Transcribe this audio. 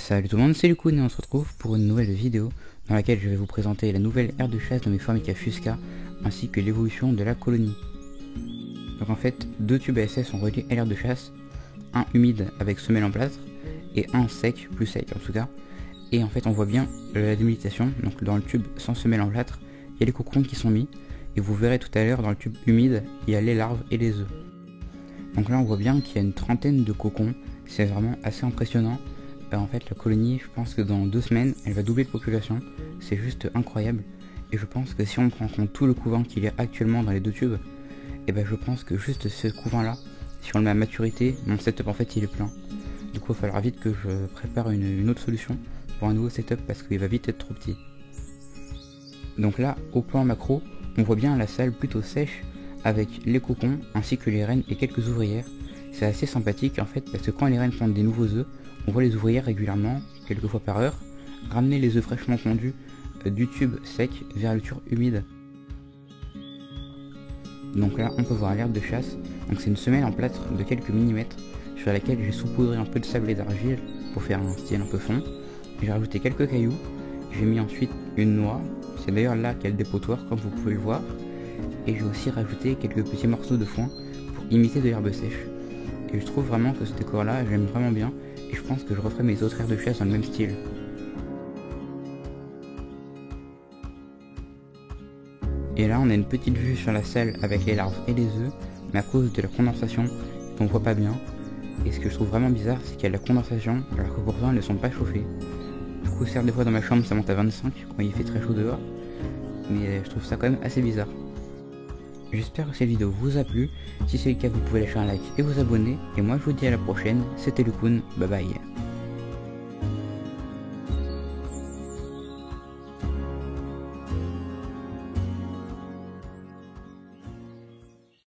Salut tout le monde, c'est Lucun et on se retrouve pour une nouvelle vidéo dans laquelle je vais vous présenter la nouvelle aire de chasse de mes Formica Fusca ainsi que l'évolution de la colonie. Donc en fait, deux tubes ASS sont reliés à l'aire de chasse, un humide avec semelle en plâtre et un sec, plus sec en tout cas. Et en fait on voit bien la démilitation, donc dans le tube sans semelle en plâtre, il y a les cocons qui sont mis et vous verrez tout à l'heure dans le tube humide, il y a les larves et les œufs. Donc là on voit bien qu'il y a une trentaine de cocons, c'est vraiment assez impressionnant. En fait la colonie, je pense que dans 2 semaines elle va doubler de population, c'est juste incroyable. Et je pense que si on prend en compte tout le couvent qu'il y a actuellement dans les deux tubes, et ben je pense que juste ce couvent là, si on le met à maturité, mon setup en fait il est plein. Du coup il va falloir vite que je prépare une autre solution pour un nouveau setup parce qu'il va vite être trop petit. Donc là au plan macro, on voit bien la salle plutôt sèche avec les cocons ainsi que les reines et quelques ouvrières. C'est assez sympathique en fait parce que quand les reines pondent des nouveaux œufs, on voit les ouvrières régulièrement, quelques fois par heure, ramener les œufs fraîchement pondus du tube sec vers le tube humide. Donc là on peut voir l'herbe de chasse, donc c'est une semelle en plâtre de quelques millimètres sur laquelle j'ai saupoudré un peu de sable et d'argile pour faire un style un peu fond. J'ai rajouté quelques cailloux, j'ai mis ensuite une noix, c'est d'ailleurs là qu'il y a le dépotoir comme vous pouvez le voir, et j'ai aussi rajouté quelques petits morceaux de foin pour imiter de l'herbe sèche. Et je trouve vraiment que ce décor là j'aime vraiment bien et je pense que je referai mes autres aires de chasse dans le même style. Et là on a une petite vue sur la salle avec les larves et les œufs, mais à cause de la condensation on voit pas bien. Et ce que je trouve vraiment bizarre c'est qu'il y a de la condensation alors que pourtant elles ne sont pas chauffées. Du coup certes des fois dans ma chambre ça monte à 25 quand il fait très chaud dehors, mais je trouve ça quand même assez bizarre. J'espère que cette vidéo vous a plu, si c'est le cas vous pouvez lâcher un like et vous abonner, et moi je vous dis à la prochaine, c'était Lucun, bye bye.